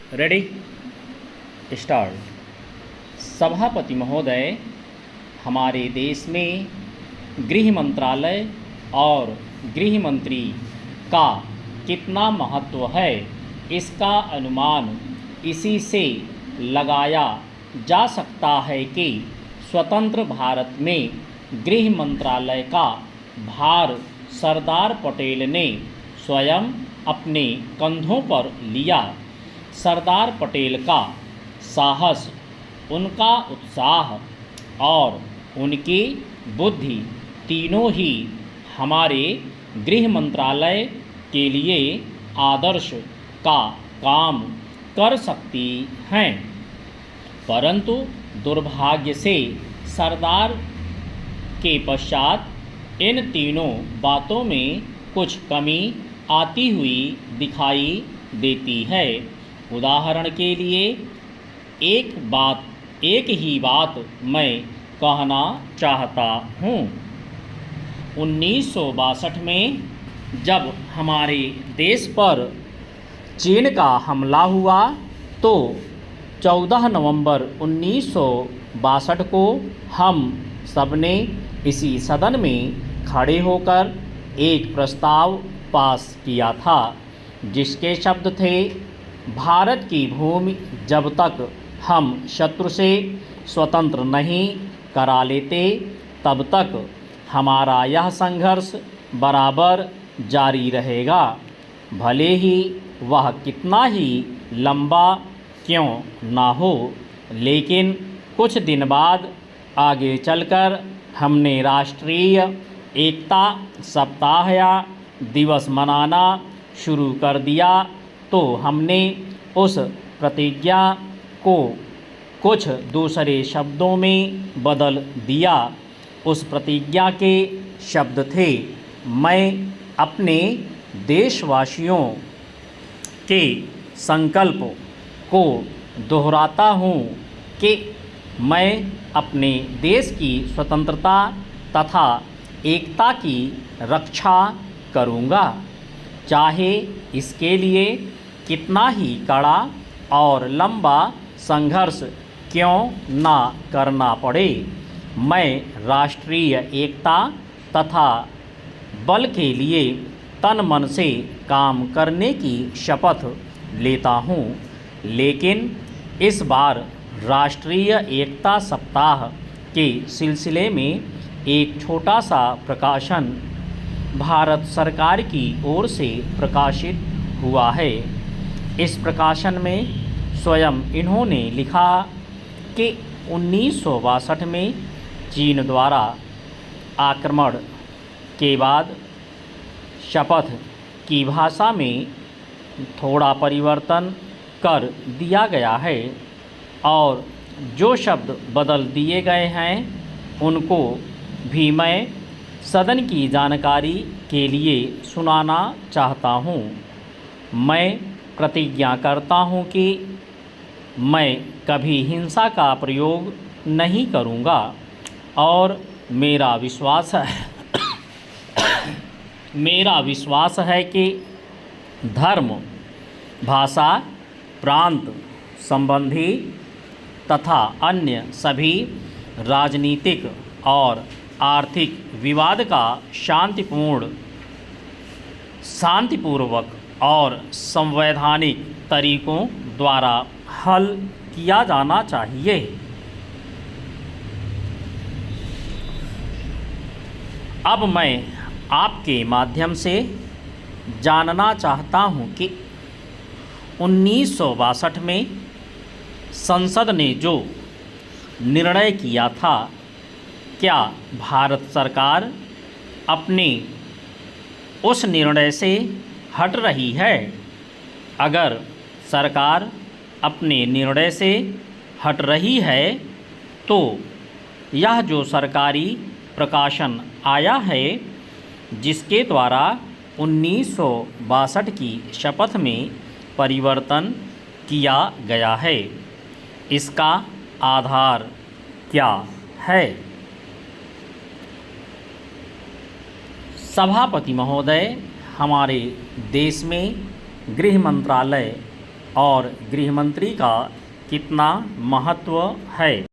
Ready start. सभापति महोदय, हमारे देश में गृह मंत्रालय और गृह मंत्री का कितना महत्व है, इसका अनुमान इसी से लगाया जा सकता है कि स्वतंत्र भारत में गृह मंत्रालय का भार सरदार पटेल ने स्वयं अपने कंधों पर लिया। सरदार पटेल का साहस, उनका उत्साह और उनकी बुद्धि तीनों ही हमारे गृह मंत्रालय के लिए आदर्श का काम कर सकती हैं, परंतु दुर्भाग्य से सरदार के पश्चात इन तीनों बातों में कुछ कमी आती हुई दिखाई देती है। उदाहरण के लिए एक ही बात मैं कहना चाहता हूँ। 1962 में जब हमारे देश पर चीन का हमला हुआ तो 14 नवंबर 1962 को हम सबने इसी सदन में खड़े होकर एक प्रस्ताव पास किया था, जिसके शब्द थे, भारत की भूमि जब तक हम शत्रु से स्वतंत्र नहीं करा लेते तब तक हमारा यह संघर्ष बराबर जारी रहेगा, भले ही वह कितना ही लंबा क्यों ना हो। लेकिन कुछ दिन बाद आगे चलकर हमने राष्ट्रीय एकता सप्ताह या दिवस मनाना शुरू कर दिया, तो हमने उस प्रतिज्ञा को कुछ दूसरे शब्दों में बदल दिया। उस प्रतिज्ञा के शब्द थे, मैं अपने देशवासियों के संकल्प को दोहराता हूँ कि मैं अपने देश की स्वतंत्रता तथा एकता की रक्षा करूँगा, चाहे इसके लिए कितना ही कड़ा और लंबा संघर्ष क्यों ना करना पड़े। मैं राष्ट्रीय एकता तथा बल के लिए तन मन से काम करने की शपथ लेता हूँ, लेकिन इस बार राष्ट्रीय एकता सप्ताह के सिलसिले में एक छोटा सा प्रकाशन भारत सरकार की ओर से प्रकाशित हुआ है। इस प्रकाशन में स्वयं इन्होंने लिखा कि 1962 में चीन द्वारा आक्रमण के बाद शपथ की भाषा में थोड़ा परिवर्तन कर दिया गया है और जो शब्द बदल दिए गए हैं उनको भी मैं सदन की जानकारी के लिए सुनाना चाहता हूँ। मैं प्रतिज्ञा करता हूँ कि मैं कभी हिंसा का प्रयोग नहीं करूँगा और मेरा विश्वास है कि धर्म, भाषा, प्रांत संबंधी तथा अन्य सभी राजनीतिक और आर्थिक विवाद का शांतिपूर्वक और संवैधानिक तरीकों द्वारा हल किया जाना चाहिए। अब मैं आपके माध्यम से जानना चाहता हूं कि 1962 में संसद ने जो निर्णय किया था, क्या भारत सरकार अपने उस निर्णय से हट रही है? अगर सरकार अपने निर्णय से हट रही है तो यह जो सरकारी प्रकाशन आया है, जिसके द्वारा 1962 की शपथ में परिवर्तन किया गया है, इसका आधार क्या है? सभापति महोदय, हमारे देश में गृह मंत्रालय और गृह मंत्री का कितना महत्व है।